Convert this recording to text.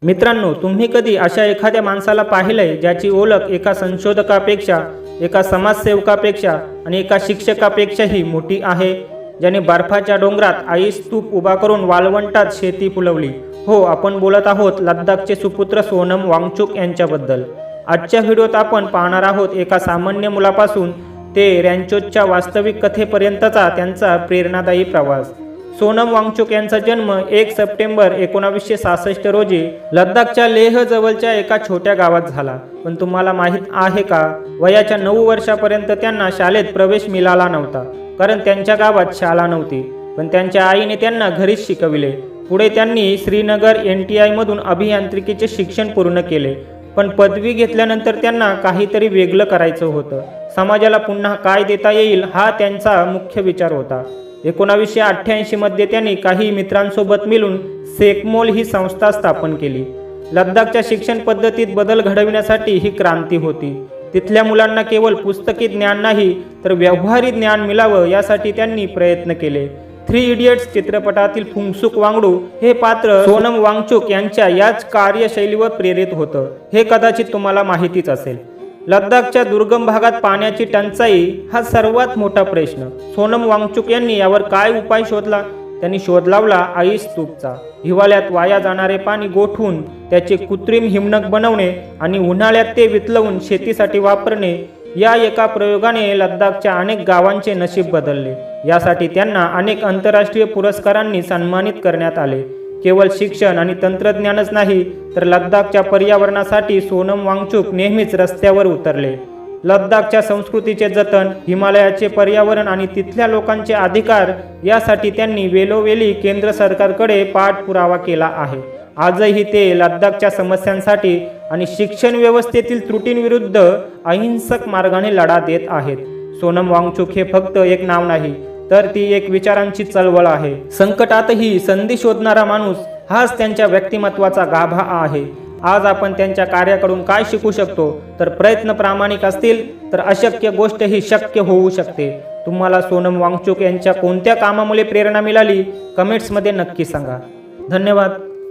मित्रांनो, तुम्ही कधी अशा एखाद्या माणसाला पाहिलंय ज्याची ओळख एका संशोधकापेक्षा, एका समाजसेवकापेक्षा आणि एका शिक्षकापेक्षाही मोठी आहे, ज्याने बर्फाच्या डोंगरात आईस स्तूप उभा करून वाळवंटात शेती फुलवली? हो, आपण बोलत आहोत लद्दाखचे सुपुत्र सोनम वांगचुक यांच्याबद्दल. आजच्या व्हिडिओत आपण पाहणार आहोत एका सामान्य मुलापासून ते रॅन्चोच्या वास्तविक कथेपर्यंतचा त्यांचा प्रेरणादायी प्रवास. सोनम वांगचुक यांचा जन्म 1 सप्टेंबर 1966 रोजी लद्दाखच्या लेह जवळच्या एका छोट्या गावात झाला. पण तुम्हाला माहीत आहे का, वयाच्या 9 वर्षापर्यंत त्यांना शाळेत प्रवेश मिळाला नव्हता, कारण त्यांच्या गावात शाळा नव्हती. पण त्यांच्या आईने त्यांना घरीच शिकविले. पुढे त्यांनी श्रीनगर NTI मधून अभियांत्रिकीचे शिक्षण पूर्ण केले. पण पदवी घेतल्यानंतर त्यांना काहीतरी वेगळं करायचं होतं. समाजाला पुन्हा काय देता येईल हा त्यांचा मुख्य विचार होता. 1988 मध्ये त्यांनी काही मित्रांसोबत मिळून सेकमोल ही संस्था स्थापन केली. लद्दाखच्या शिक्षण पद्धतीत बदल घडविण्यासाठी ही क्रांती होती. तिथल्या मुलांना केवळ पुस्तकी ज्ञान नाही तर व्यवहारी ज्ञान मिळावं यासाठी त्यांनी प्रयत्न केले. 3 इडियट्स चित्रपटातील फुंगसुक वांगडू हे पात्र सोनम वांगचुक यांच्या याच कार्यशैलीवर प्रेरित होतं. हे कदाचित तुम्हाला माहितीच असेल. लद्दाखच्या दुर्गम भागात पाण्याची टंचाई हा सर्वात मोठा प्रश्न. सोनम वांगचुक यांनी यावर काय उपाय शोधला? त्यांनी शोध लावला आईस स्तूपचा. हिवाळ्यात वाया जाणारे पाणी गोठवून त्याचे कृत्रिम हिमनग बनवणे आणि उन्हाळ्यात ते वितळवून शेतीसाठी वापरणे. या एका प्रयोगाने लद्दाखच्या अनेक गावांचे नशीब बदलले. यासाठी त्यांना अनेक आंतरराष्ट्रीय पुरस्कारांनी सन्मानित करण्यात आले. केवळ शिक्षण आणि तंत्रज्ञानच नाही तर लद्दाखच्या पर्यावरणासाठी सोनम वांगचुक नेहमीच रस्त्यावर उतरले. लद्दाखच्या संस्कृतीचे जतन, हिमालयाचे पर्यावरण आणि तिथल्या लोकांचे अधिकार यासाठी त्यांनी वेळोवेळी केंद्र सरकारकडे पाठपुरावा केला आहे. आजही ते लद्दाखच्या समस्यांसाठी आणि शिक्षण व्यवस्थेतील त्रुटींविरुद्ध अहिंसक मार्गाने लढा देत आहेत. सोनम वांगचुक हे फक्त एक नाव नाही, तर ती एक विचारांची चळवळ आहे. संकटातही संधी शोधणारा माणूस हाच त्यांच्या व्यक्तिमत्वाचा गाभा आहे. आज आपण त्यांच्या कार्याकडून काय शिकू शकतो? तर प्रयत्न प्रामाणिक असतील तर अशक्य गोष्ट ही शक्य होऊ शकते. तुम्हाला सोनम वांगचुक यांच्या कोणत्या कामामुळे प्रेरणा मिळाली? कमेंट्समध्ये नक्की सांगा. धन्यवाद.